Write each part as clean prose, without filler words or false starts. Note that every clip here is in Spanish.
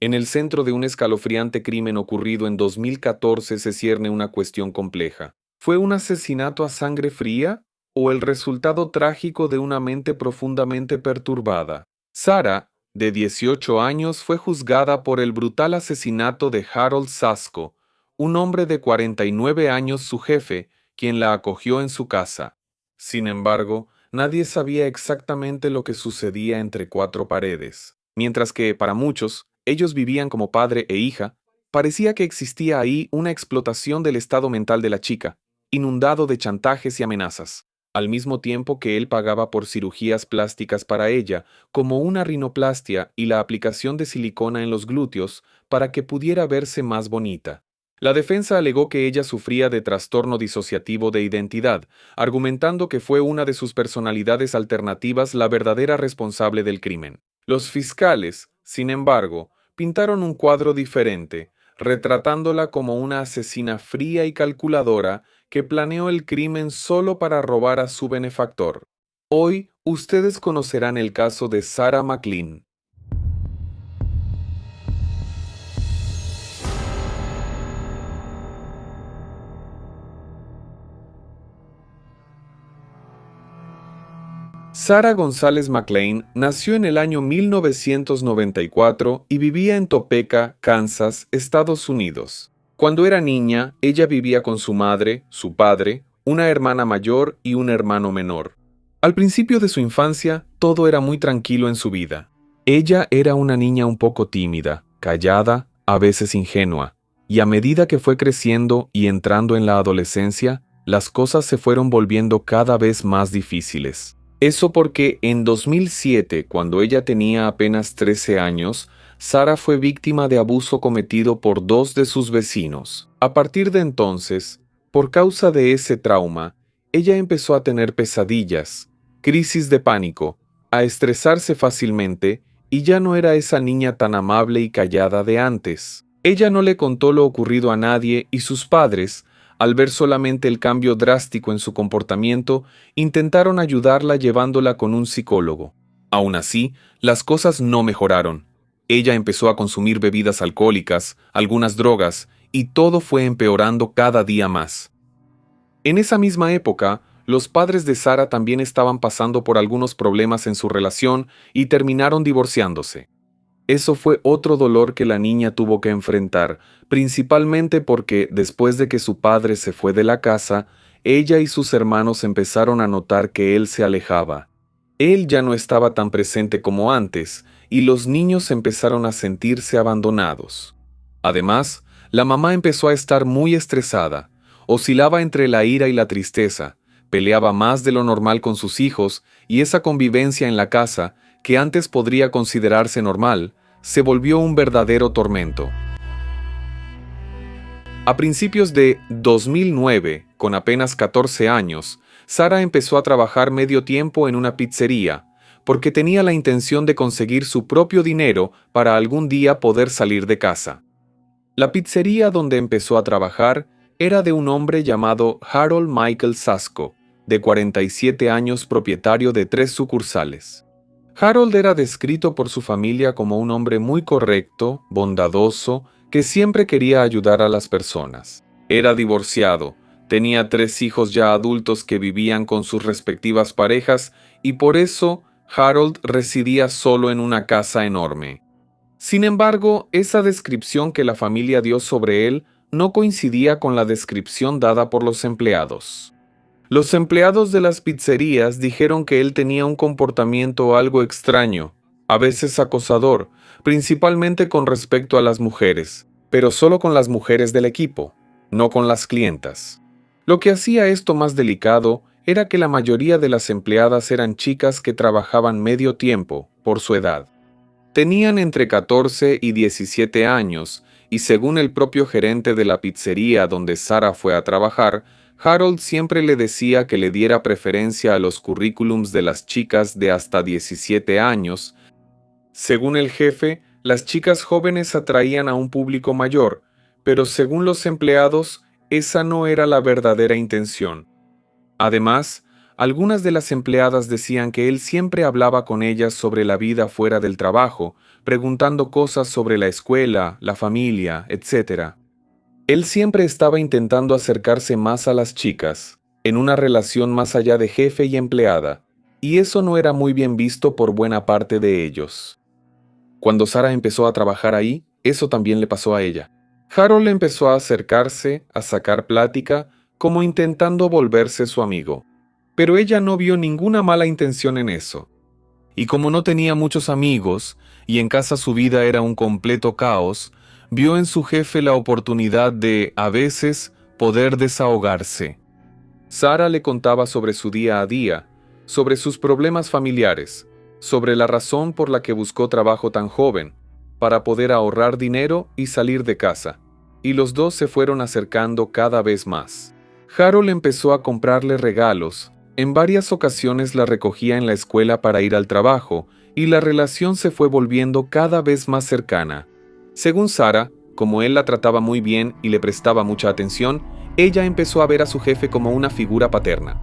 En el centro de un escalofriante crimen ocurrido en 2014 se cierne una cuestión compleja. ¿Fue un asesinato a sangre fría o el resultado trágico de una mente profundamente perturbada? Sarah, de 18 años, fue juzgada por el brutal asesinato de Harold Sasko, un hombre de 49 años, su jefe, quien la acogió en su casa. Sin embargo, nadie sabía exactamente lo que sucedía entre cuatro paredes. Mientras que, para muchos, ellos vivían como padre e hija, parecía que existía ahí una explotación del estado mental de la chica, inundado de chantajes y amenazas, al mismo tiempo que él pagaba por cirugías plásticas para ella, como una rinoplastia y la aplicación de silicona en los glúteos para que pudiera verse más bonita. La defensa alegó que ella sufría de trastorno disociativo de identidad, argumentando que fue una de sus personalidades alternativas la verdadera responsable del crimen. Los fiscales, sin embargo, pintaron un cuadro diferente, retratándola como una asesina fría y calculadora que planeó el crimen solo para robar a su benefactor. Hoy, ustedes conocerán el caso de Sarah McLean. Sarah González McLean nació en el año 1994 y vivía en Topeka, Kansas, Estados Unidos. Cuando era niña, ella vivía con su madre, su padre, una hermana mayor y un hermano menor. Al principio de su infancia, todo era muy tranquilo en su vida. Ella era una niña un poco tímida, callada, a veces ingenua, y a medida que fue creciendo y entrando en la adolescencia, las cosas se fueron volviendo cada vez más difíciles. Eso porque en 2007, cuando ella tenía apenas 13 años, Sarah fue víctima de abuso cometido por dos de sus vecinos. A partir de entonces, por causa de ese trauma, ella empezó a tener pesadillas, crisis de pánico, a estresarse fácilmente y ya no era esa niña tan amable y callada de antes. Ella no le contó lo ocurrido a nadie y sus padres, al ver solamente el cambio drástico en su comportamiento, intentaron ayudarla llevándola con un psicólogo. Aún así, las cosas no mejoraron. Ella empezó a consumir bebidas alcohólicas, algunas drogas, y todo fue empeorando cada día más. En esa misma época, los padres de Sarah también estaban pasando por algunos problemas en su relación y terminaron divorciándose. Eso fue otro dolor que la niña tuvo que enfrentar, principalmente porque después de que su padre se fue de la casa, ella y sus hermanos empezaron a notar que él se alejaba. Él ya no estaba tan presente como antes, y los niños empezaron a sentirse abandonados. Además, la mamá empezó a estar muy estresada, oscilaba entre la ira y la tristeza, peleaba más de lo normal con sus hijos, y esa convivencia en la casa, que antes podría considerarse normal, se volvió un verdadero tormento. A principios de 2009, con apenas 14 años, Sarah empezó a trabajar medio tiempo en una pizzería, porque tenía la intención de conseguir su propio dinero para algún día poder salir de casa. La pizzería donde empezó a trabajar era de un hombre llamado Harold Michael Sasko, de 47 años, propietario de 3 sucursales. Harold era descrito por su familia como un hombre muy correcto, bondadoso, que siempre quería ayudar a las personas. Era divorciado, tenía 3 hijos ya adultos que vivían con sus respectivas parejas y por eso Harold residía solo en una casa enorme. Sin embargo, esa descripción que la familia dio sobre él no coincidía con la descripción dada por los empleados. Los empleados de las pizzerías dijeron que él tenía un comportamiento algo extraño, a veces acosador, principalmente con respecto a las mujeres, pero solo con las mujeres del equipo, no con las clientas. Lo que hacía esto más delicado era que la mayoría de las empleadas eran chicas que trabajaban medio tiempo, por su edad. Tenían entre 14 y 17 años, y según el propio gerente de la pizzería donde Sarah fue a trabajar, Harold siempre le decía que le diera preferencia a los currículums de las chicas de hasta 17 años. Según el jefe, las chicas jóvenes atraían a un público mayor, pero según los empleados, esa no era la verdadera intención. Además, Algunas de las empleadas decían que él siempre hablaba con ellas sobre la vida fuera del trabajo, preguntando cosas sobre la escuela, la familia, etc. Él siempre estaba intentando acercarse más a las chicas, en una relación más allá de jefe y empleada, y eso no era muy bien visto por buena parte de ellos. Cuando Sara empezó a trabajar ahí, eso también le pasó a ella. Harold empezó a acercarse, a sacar plática, como intentando volverse su amigo. Pero ella no vio ninguna mala intención en eso. Y como no tenía muchos amigos, y en casa su vida era un completo caos, vio en su jefe la oportunidad de, a veces, poder desahogarse. Sara le contaba sobre su día a día, sobre sus problemas familiares, sobre la razón por la que buscó trabajo tan joven, para poder ahorrar dinero y salir de casa, y los dos se fueron acercando cada vez más. Harold empezó a comprarle regalos, en varias ocasiones la recogía en la escuela para ir al trabajo, y la relación se fue volviendo cada vez más cercana. Según Sara, como él la trataba muy bien y le prestaba mucha atención, ella empezó a ver a su jefe como una figura paterna.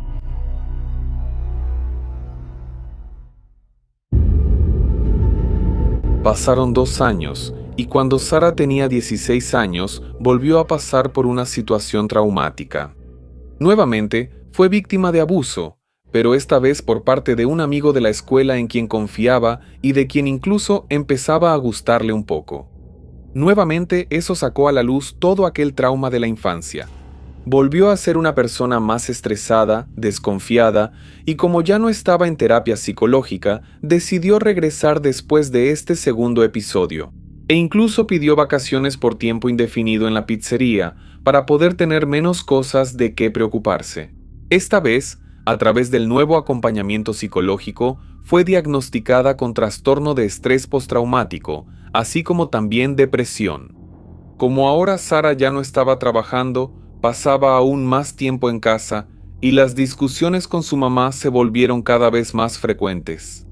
Pasaron 2 años, y cuando Sara tenía 16 años, volvió a pasar por una situación traumática. Nuevamente, fue víctima de abuso, pero esta vez por parte de un amigo de la escuela en quien confiaba y de quien incluso empezaba a gustarle un poco. Nuevamente, eso sacó a la luz todo aquel trauma de la infancia. Volvió a ser una persona más estresada, desconfiada, y como ya no estaba en terapia psicológica, decidió regresar después de este segundo episodio. E incluso pidió vacaciones por tiempo indefinido en la pizzería, para poder tener menos cosas de qué preocuparse. Esta vez, a través del nuevo acompañamiento psicológico, fue diagnosticada con trastorno de estrés postraumático, así como también depresión. Como ahora Sara ya no estaba trabajando, pasaba aún más tiempo en casa y las discusiones con su mamá se volvieron cada vez más frecuentes.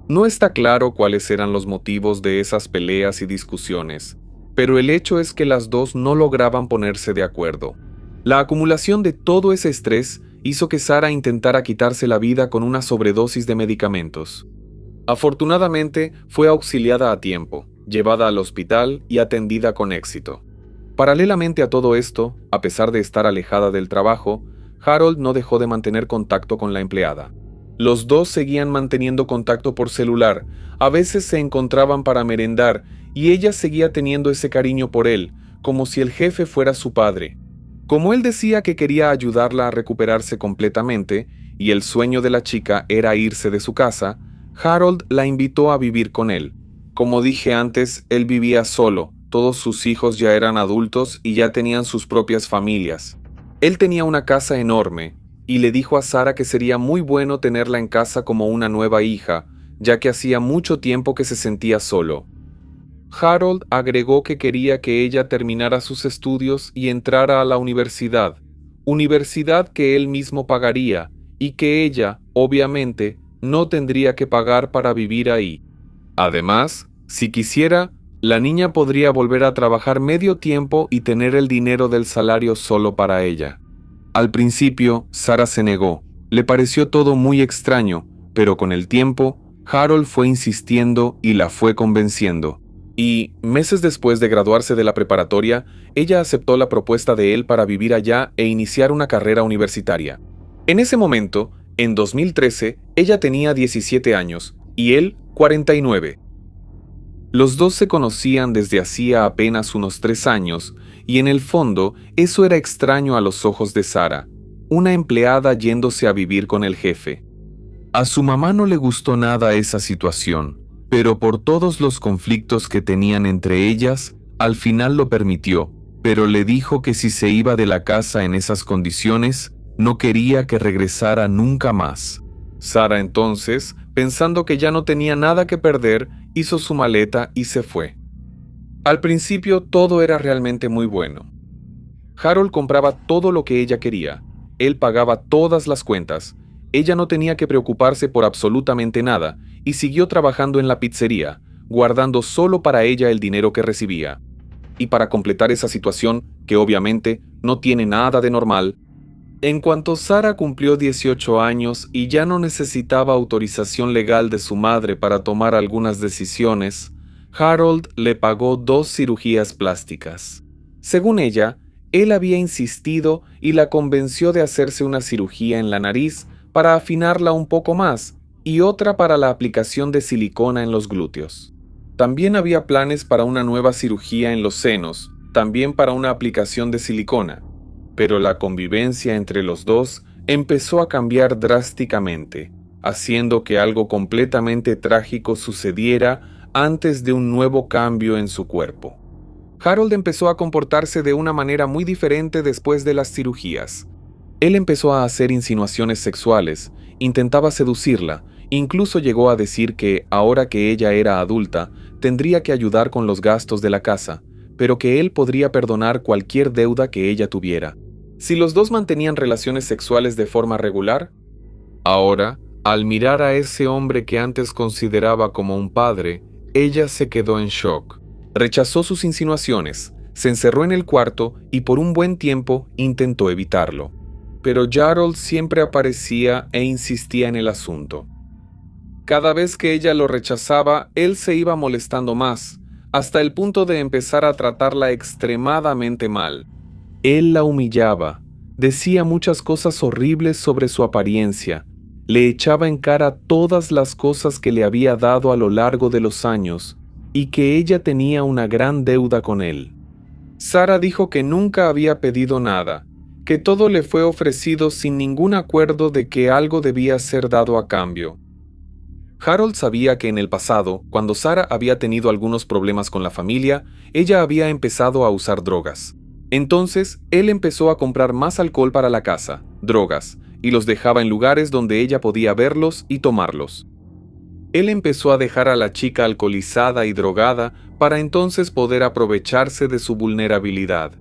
No está claro cuáles eran los motivos de esas peleas y discusiones, pero el hecho es que las dos no lograban ponerse de acuerdo. La acumulación de todo ese estrés hizo que Sara intentara quitarse la vida con una sobredosis de medicamentos. Afortunadamente, fue auxiliada a tiempo, llevada al hospital y atendida con éxito. Paralelamente a todo esto, a pesar de estar alejada del trabajo, Harold no dejó de mantener contacto con la empleada. Los dos seguían manteniendo contacto por celular, a veces se encontraban para merendar y ella seguía teniendo ese cariño por él, como si el jefe fuera su padre. Como él decía que quería ayudarla a recuperarse completamente, y el sueño de la chica era irse de su casa, Harold la invitó a vivir con él. Como dije antes, él vivía solo, todos sus hijos ya eran adultos y ya tenían sus propias familias. Él tenía una casa enorme, y le dijo a Sara que sería muy bueno tenerla en casa como una nueva hija, ya que hacía mucho tiempo que se sentía solo. Harold agregó que quería que ella terminara sus estudios y entrara a la universidad que él mismo pagaría, y que ella, obviamente, no tendría que pagar para vivir ahí. Además, si quisiera, la niña podría volver a trabajar medio tiempo y tener el dinero del salario solo para ella. Al principio, Sara se negó. Le pareció todo muy extraño, pero con el tiempo, Harold fue insistiendo y la fue convenciendo. Y, meses después de graduarse de la preparatoria, ella aceptó la propuesta de él para vivir allá e iniciar una carrera universitaria. En ese momento, en 2013, ella tenía 17 años y él 49. Los dos se conocían desde hacía apenas unos 3 años, y en el fondo eso era extraño a los ojos de Sara, una empleada yéndose a vivir con el jefe. A su mamá no le gustó nada esa situación, pero por todos los conflictos que tenían entre ellas, al final lo permitió, pero le dijo que si se iba de la casa en esas condiciones, no quería que regresara nunca más. Sara entonces, pensando que ya no tenía nada que perder, hizo su maleta y se fue. Al principio todo era realmente muy bueno. Harold compraba todo lo que ella quería, él pagaba todas las cuentas, ella no tenía que preocuparse por absolutamente nada y siguió trabajando en la pizzería, guardando solo para ella el dinero que recibía. Y para completar esa situación, que obviamente no tiene nada de normal, En cuanto Sarah cumplió 18 años y ya no necesitaba autorización legal de su madre para tomar algunas decisiones, Harold le pagó 2 cirugías plásticas. Según ella, él había insistido y la convenció de hacerse una cirugía en la nariz para afinarla un poco más y otra para la aplicación de silicona en los glúteos. También había planes para una nueva cirugía en los senos, también para una aplicación de silicona, pero la convivencia entre los dos empezó a cambiar drásticamente, haciendo que algo completamente trágico sucediera antes de un nuevo cambio en su cuerpo. Harold empezó a comportarse de una manera muy diferente después de las cirugías. Él empezó a hacer insinuaciones sexuales, intentaba seducirla, incluso llegó a decir que, ahora que ella era adulta, tendría que ayudar con los gastos de la casa, pero que él podría perdonar cualquier deuda que ella tuviera, si los dos mantenían relaciones sexuales de forma regular. Ahora, al mirar a ese hombre que antes consideraba como un padre, ella se quedó en shock. Rechazó sus insinuaciones, se encerró en el cuarto y por un buen tiempo intentó evitarlo. Pero Harold siempre aparecía e insistía en el asunto. Cada vez que ella lo rechazaba, él se iba molestando más, hasta el punto de empezar a tratarla extremadamente mal. Él la humillaba, decía muchas cosas horribles sobre su apariencia, le echaba en cara todas las cosas que le había dado a lo largo de los años y que ella tenía una gran deuda con él. Sarah dijo que nunca había pedido nada, que todo le fue ofrecido sin ningún acuerdo de que algo debía ser dado a cambio. Harold sabía que en el pasado, cuando Sarah había tenido algunos problemas con la familia, ella había empezado a usar drogas. Entonces, él empezó a comprar más alcohol para la casa, drogas, y los dejaba en lugares donde ella podía verlos y tomarlos. Él empezó a dejar a la chica alcoholizada y drogada para entonces poder aprovecharse de su vulnerabilidad.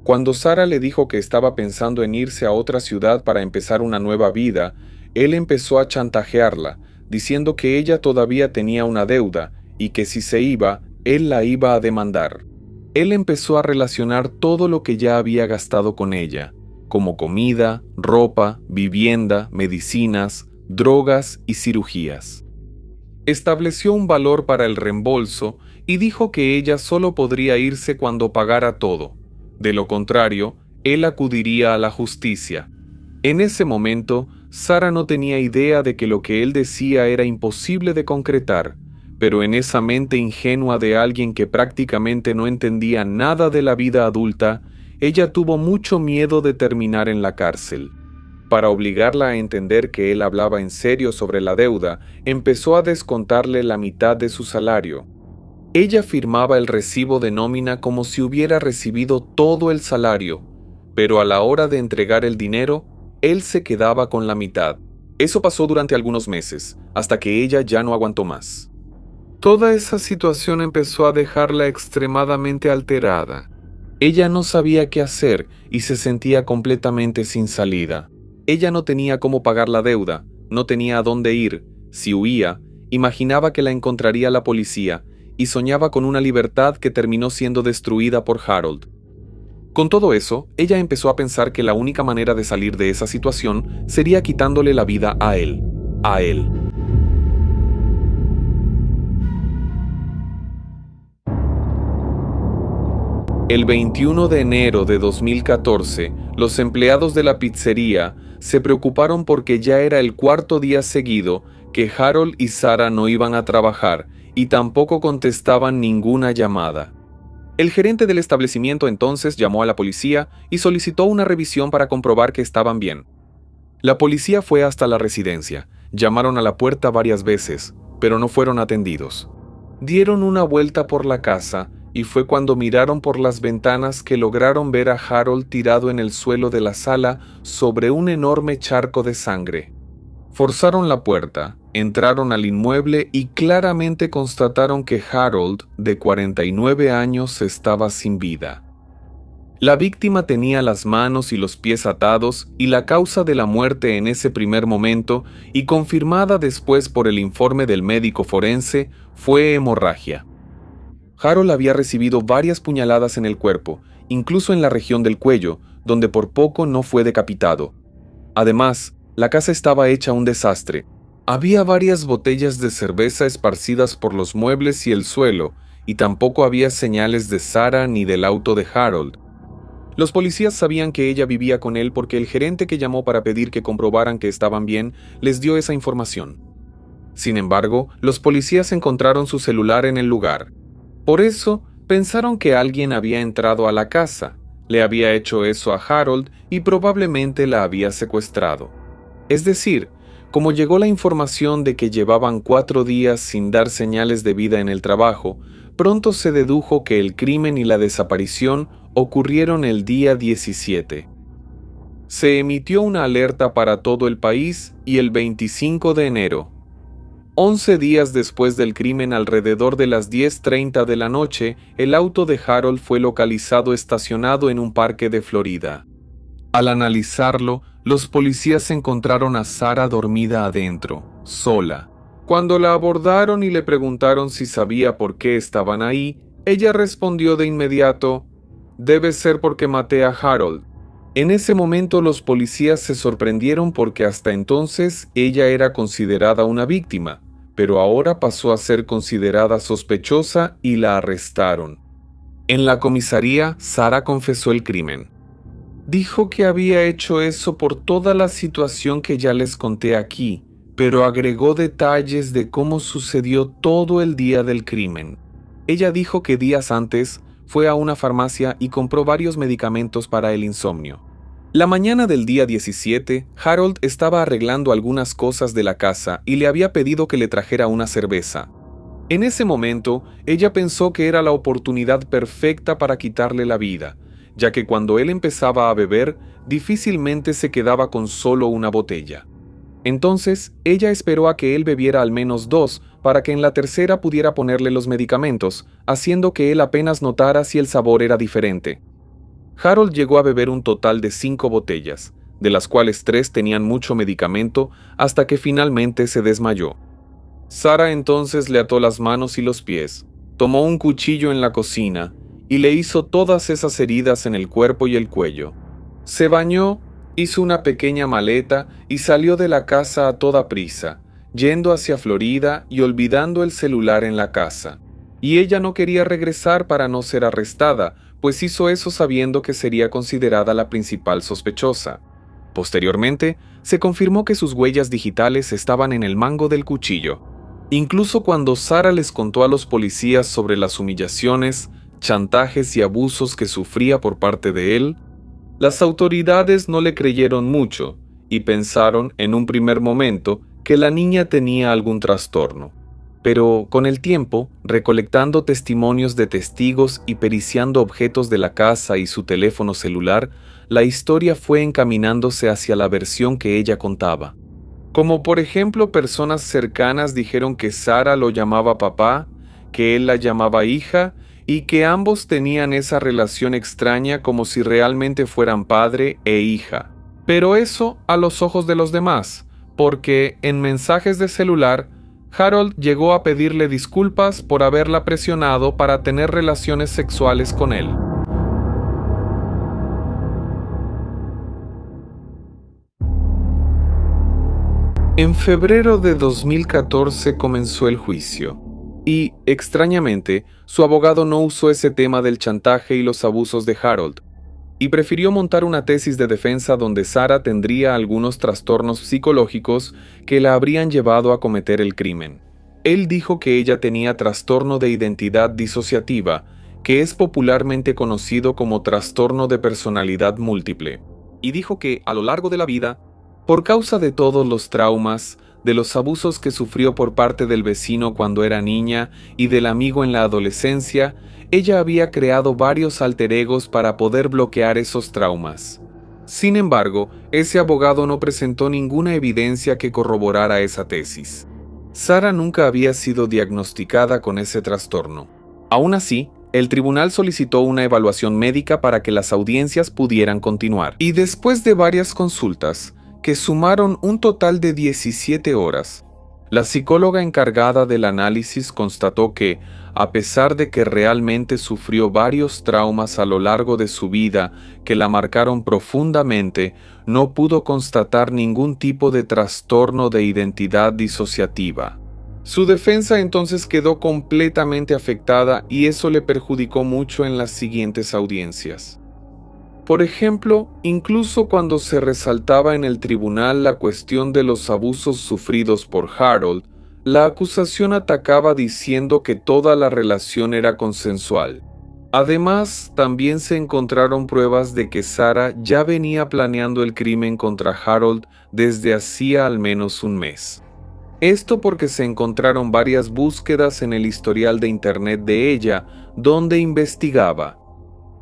Cuando Sarah le dijo que estaba pensando en irse a otra ciudad para empezar una nueva vida, él empezó a chantajearla, diciendo que ella todavía tenía una deuda y que si se iba, él la iba a demandar. Él empezó a relacionar todo lo que ya había gastado con ella, como comida, ropa, vivienda, medicinas, drogas y cirugías. Estableció un valor para el reembolso y dijo que ella solo podría irse cuando pagara todo. De lo contrario, él acudiría a la justicia. En ese momento, Sarah no tenía idea de que lo que él decía era imposible de concretar, pero en esa mente ingenua de alguien que prácticamente no entendía nada de la vida adulta, ella tuvo mucho miedo de terminar en la cárcel. Para obligarla a entender que él hablaba en serio sobre la deuda, empezó a descontarle la mitad de su salario. Ella firmaba el recibo de nómina como si hubiera recibido todo el salario, pero a la hora de entregar el dinero, él se quedaba con la mitad. Eso pasó durante algunos meses, hasta que ella ya no aguantó más. Toda esa situación empezó a dejarla extremadamente alterada. Ella no sabía qué hacer y se sentía completamente sin salida. Ella no tenía cómo pagar la deuda, no tenía a dónde ir. Si huía, imaginaba que la encontraría la policía y soñaba con una libertad que terminó siendo destruida por Harold. Con todo eso, ella empezó a pensar que la única manera de salir de esa situación sería quitándole la vida a él. El 21 de enero de 2014, los empleados de la pizzería se preocuparon porque ya era el 4º día seguido que Harold y Sarah no iban a trabajar y tampoco contestaban ninguna llamada. El gerente del establecimiento entonces llamó a la policía y solicitó una revisión para comprobar que estaban bien. La policía fue hasta la residencia, llamaron a la puerta varias veces, pero no fueron atendidos. Dieron una vuelta por la casa y fue cuando miraron por las ventanas que lograron ver a Harold tirado en el suelo de la sala sobre un enorme charco de sangre. Forzaron la puerta, entraron al inmueble y claramente constataron que Harold, de 49 años, estaba sin vida. La víctima tenía las manos y los pies atados y la causa de la muerte en ese primer momento, y confirmada después por el informe del médico forense, fue hemorragia. Harold había recibido varias puñaladas en el cuerpo, incluso en la región del cuello, donde por poco no fue decapitado, Además, la casa estaba hecha un desastre. Había varias botellas de cerveza esparcidas por los muebles y el suelo, y tampoco había señales de Sarah ni del auto de Harold. Los policías sabían que ella vivía con él porque el gerente que llamó para pedir que comprobaran que estaban bien les dio esa información. Sin embargo, los policías encontraron su celular en el lugar. Por eso, pensaron que alguien había entrado a la casa, le había hecho eso a Harold y probablemente la había secuestrado. Es decir, como llegó la información de que llevaban 4 días sin dar señales de vida en el trabajo, pronto se dedujo que el crimen y la desaparición ocurrieron el día 17. Se emitió una alerta para todo el país y el 25 de enero, 11 días después del crimen, alrededor de las 10:30 de la noche, el auto de Harold fue localizado estacionado en un parque de Florida. Al analizarlo, los policías encontraron a Sarah dormida adentro, sola. Cuando la abordaron y le preguntaron si sabía por qué estaban ahí, ella respondió de inmediato: «Debe ser porque maté a Harold». En ese momento los policías se sorprendieron porque hasta entonces ella era considerada una víctima, pero ahora pasó a ser considerada sospechosa y la arrestaron. En la comisaría, Sarah confesó el crimen. Dijo que había hecho eso por toda la situación que ya les conté aquí, pero agregó detalles de cómo sucedió todo el día del crimen. Ella dijo que días antes fue a una farmacia y compró varios medicamentos para el insomnio. La mañana del día 17, Harold estaba arreglando algunas cosas de la casa y le había pedido que le trajera una cerveza. En ese momento, ella pensó que era la oportunidad perfecta para quitarle la vida, ya que cuando él empezaba a beber, difícilmente se quedaba con solo una botella. Entonces, ella esperó a que él bebiera al menos 2 para que en la tercera pudiera ponerle los medicamentos, haciendo que él apenas notara si el sabor era diferente. Harold llegó a beber un total de 5 botellas, de las cuales 3 tenían mucho medicamento, hasta que finalmente se desmayó. Sarah entonces le ató las manos y los pies, tomó un cuchillo en la cocina y le hizo todas esas heridas en el cuerpo y el cuello. Se bañó, hizo una pequeña maleta y salió de la casa a toda prisa, yendo hacia Florida y olvidando el celular en la casa. Y ella no quería regresar para no ser arrestada, pues hizo eso sabiendo que sería considerada la principal sospechosa. Posteriormente, se confirmó que sus huellas digitales estaban en el mango del cuchillo. Incluso cuando Sarah les contó a los policías sobre las humillaciones, chantajes y abusos que sufría por parte de él, las autoridades no le creyeron mucho y pensaron en un primer momento que la niña tenía algún trastorno. Pero con el tiempo, recolectando testimonios de testigos y periciando objetos de la casa y su teléfono celular, la historia fue encaminándose hacia la versión que ella contaba. Como por ejemplo, personas cercanas dijeron que Sarah lo llamaba papá, que él la llamaba hija y que ambos tenían esa relación extraña como si realmente fueran padre e hija. Pero eso a los ojos de los demás, porque en mensajes de celular, Harold llegó a pedirle disculpas por haberla presionado para tener relaciones sexuales con él. En febrero de 2014 comenzó el juicio. Y, extrañamente, su abogado no usó ese tema del chantaje y los abusos de Harold, y prefirió montar una tesis de defensa donde Sarah tendría algunos trastornos psicológicos que la habrían llevado a cometer el crimen. Él dijo que ella tenía trastorno de identidad disociativa, que es popularmente conocido como trastorno de personalidad múltiple, y dijo que, a lo largo de la vida, por causa de todos los traumas, de los abusos que sufrió por parte del vecino cuando era niña y del amigo en la adolescencia, ella había creado varios alter egos para poder bloquear esos traumas. Sin embargo, ese abogado no presentó ninguna evidencia que corroborara esa tesis. Sarah nunca había sido diagnosticada con ese trastorno. Aún así, el tribunal solicitó una evaluación médica para que las audiencias pudieran continuar. Y después de varias consultas, que sumaron un total de 17 horas, La psicóloga encargada del análisis constató que, a pesar de que realmente sufrió varios traumas a lo largo de su vida que la marcaron profundamente, no pudo constatar ningún tipo de trastorno de identidad disociativa. Su defensa entonces quedó completamente afectada y eso le perjudicó mucho en las siguientes audiencias. Por ejemplo, incluso cuando se resaltaba en el tribunal la cuestión de los abusos sufridos por Harold, la acusación atacaba diciendo que toda la relación era consensual. Además, también se encontraron pruebas de que Sarah ya venía planeando el crimen contra Harold desde hacía al menos un mes. Esto porque se encontraron varias búsquedas en el historial de internet de ella, donde investigaba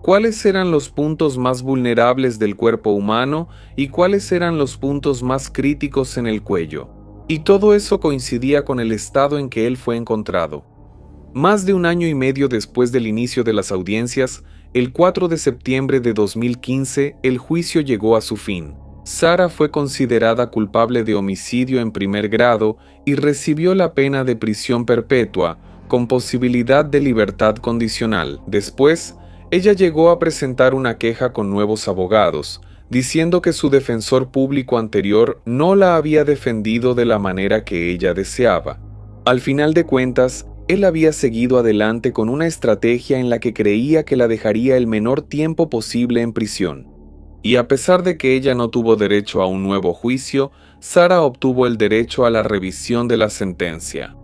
cuáles eran los puntos más vulnerables del cuerpo humano y cuáles eran los puntos más críticos en el cuello. Y todo eso coincidía con el estado en que él fue encontrado. Más de un año y medio después del inicio de las audiencias, el 4 de septiembre de 2015, el juicio llegó a su fin. Sarah fue considerada culpable de homicidio en primer grado y recibió la pena de prisión perpetua, con posibilidad de libertad condicional. Después, ella llegó a presentar una queja con nuevos abogados, diciendo que su defensor público anterior no la había defendido de la manera que ella deseaba. Al final de cuentas, él había seguido adelante con una estrategia en la que creía que la dejaría el menor tiempo posible en prisión. Y a pesar de que ella no tuvo derecho a un nuevo juicio, Sarah obtuvo el derecho a la revisión de la sentencia.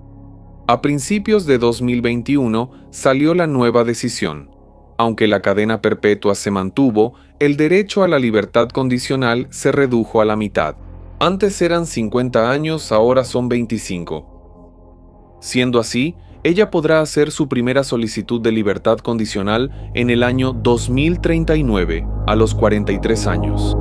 A principios de 2021 salió la nueva decisión. Aunque la cadena perpetua se mantuvo, el derecho a la libertad condicional se redujo a la mitad. Antes eran 50 años, ahora son 25. Siendo así, ella podrá hacer su primera solicitud de libertad condicional en el año 2039, a los 43 años.